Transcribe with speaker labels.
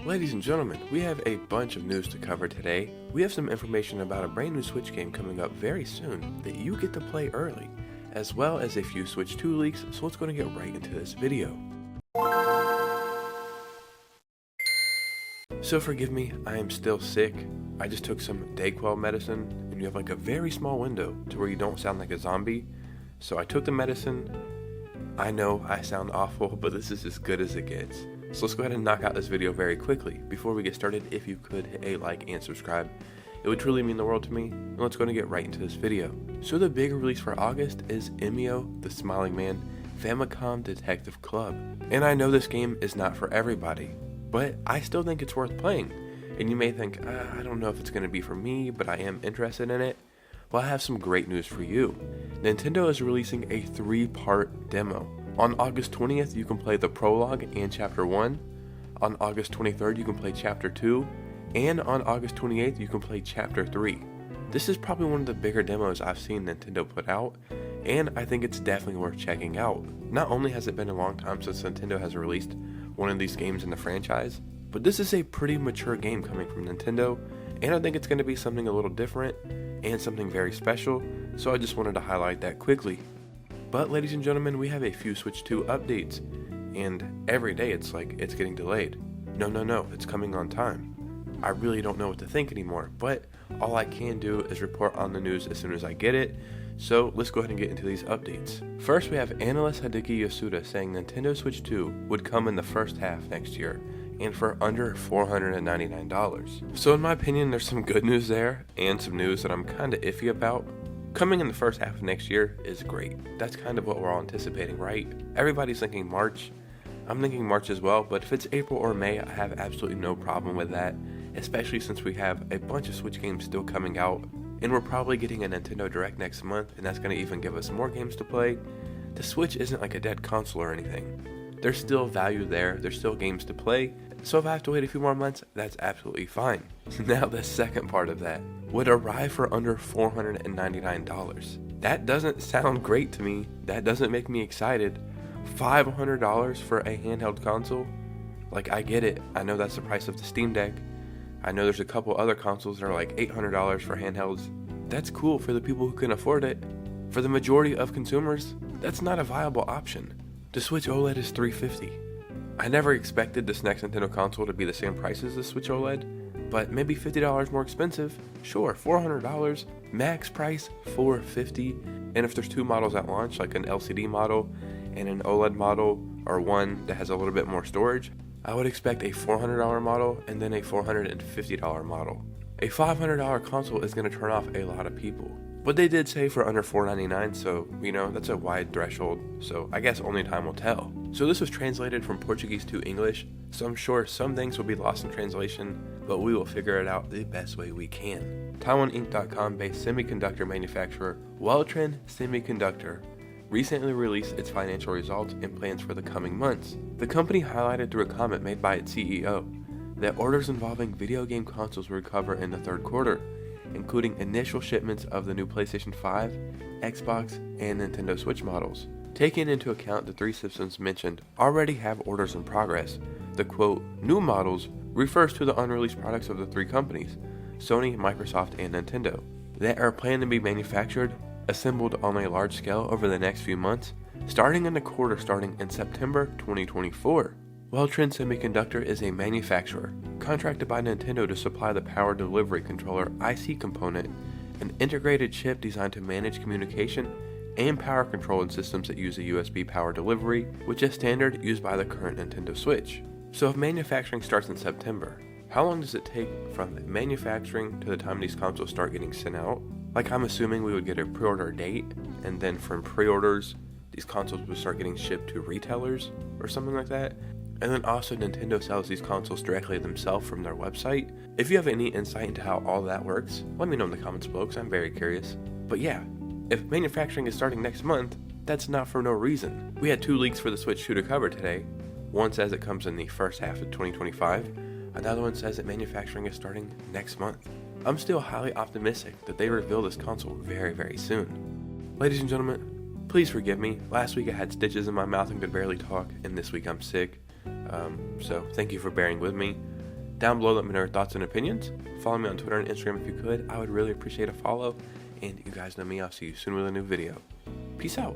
Speaker 1: Ladies and gentlemen, we have a bunch of news to cover today. We have some information about a brand new Switch game coming up very soon that you get to play early, as well as a few Switch 2 leaks, so let's go and get right into this video. So forgive me, I am still sick. I just took some Dayquil medicine, and you have like a very small window to where you don't sound like a zombie. So I took the medicine. I know I sound awful, but this is as good as it gets. So let's go ahead and knock out this video very quickly. Before we get started, if you could hit a like and subscribe, it would truly mean the world to me. And let's go and get right into this video. So the big release for August is Emio, the Smiling Man, Famicom Detective Club. And I know this game is not for everybody, but I still think it's worth playing. And you may think, I don't know if it's going to be for me, but I am interested in it. Well, I have some great news for you. Nintendo is releasing a 3-part demo. On August 20th, you can play the prologue and Chapter 1. On August 23rd, you can play Chapter 2. And on August 28th, you can play Chapter 3. This is probably one of the bigger demos I've seen Nintendo put out, and I think it's definitely worth checking out. Not only has it been a long time since Nintendo has released one of these games in the franchise, but this is a pretty mature game coming from Nintendo, and I think it's going to be something a little different and something very special, so I just wanted to highlight that quickly. But ladies and gentlemen, we have a few Switch 2 updates, and every day it's like it's getting delayed. No, it's coming on time. I really don't know what to think anymore, but all I can do is report on the news as soon as I get it, so let's go ahead and get into these updates. First, we have analyst Hideki Yasuda saying Nintendo Switch 2 would come in the first half next year, and for under $499. So in my opinion, there's some good news there, and some news that I'm kinda iffy about. Coming in the first half of next year is great. That's kind of what we're all anticipating, right? Everybody's thinking March. I'm thinking March as well, but if it's April or May, I have absolutely no problem with that, especially since we have a bunch of Switch games still coming out, and we're probably getting a Nintendo Direct next month, and that's going to even give us more games to play. The Switch isn't like a dead console or anything. There's still value there, there's still games to play, so if I have to wait a few more months, that's absolutely fine. Now the second part of that would arrive for under $499. That doesn't sound great to me, that doesn't make me excited. $500 for a handheld console? Like, I get it, I know that's the price of the Steam Deck. I know there's a couple other consoles that are like $800 for handhelds. That's cool for the people who can afford it. For the majority of consumers, that's not a viable option. The Switch OLED is $350. I never expected this next Nintendo console to be the same price as the Switch OLED, but maybe $50 more expensive. Sure, $400. Max price $450. And if there's two models at launch, like an LCD model and an OLED model, or one that has a little bit more storage, I would expect a $400 model and then a $450 model. A $500 console is going to turn off a lot of people. But they did say for under $499, so, that's a wide threshold, so I guess only time will tell. So this was translated from Portuguese to English, so I'm sure some things will be lost in translation, but we will figure it out the best way we can. TaiwanInc.com based semiconductor manufacturer Weltrin Semiconductor recently released its financial results and plans for the coming months. The company highlighted through a comment made by its CEO that orders involving video game consoles will recover in the third quarter, including initial shipments of the new PlayStation 5, Xbox, and Nintendo Switch models. Taking into account the three systems mentioned already have orders in progress, the quote, new models refers to the unreleased products of the three companies, Sony, Microsoft, and Nintendo, that are planned to be manufactured, assembled on a large scale over the next few months, starting in the quarter starting in September 2024. Weltrin Semiconductor is a manufacturer, contracted by Nintendo to supply the power delivery controller IC component, an integrated chip designed to manage communication and power control in systems that use a USB power delivery, which is standard used by the current Nintendo Switch. So if manufacturing starts in September, how long does it take from manufacturing to the time these consoles start getting sent out? Like, I'm assuming we would get a pre-order date, and then from pre-orders, these consoles would start getting shipped to retailers or something like that. And then also Nintendo sells these consoles directly themselves from their website. If you have any insight into how all that works, let me know in the comments below because I'm very curious. But yeah, if manufacturing is starting next month, that's not for no reason. We had 2 leaks for the Switch 2 to cover today. One says it comes in the first half of 2025. Another one says that manufacturing is starting next month. I'm still highly optimistic that they reveal this console very, very soon. Ladies and gentlemen, please forgive me. Last week I had stitches in my mouth and could barely talk, and this week I'm sick. So thank you for bearing with me. Down below, let me know your thoughts and opinions. Follow me on Twitter and Instagram if you could. I would really appreciate a follow. And you guys know me. I'll see you soon with a new video. Peace out.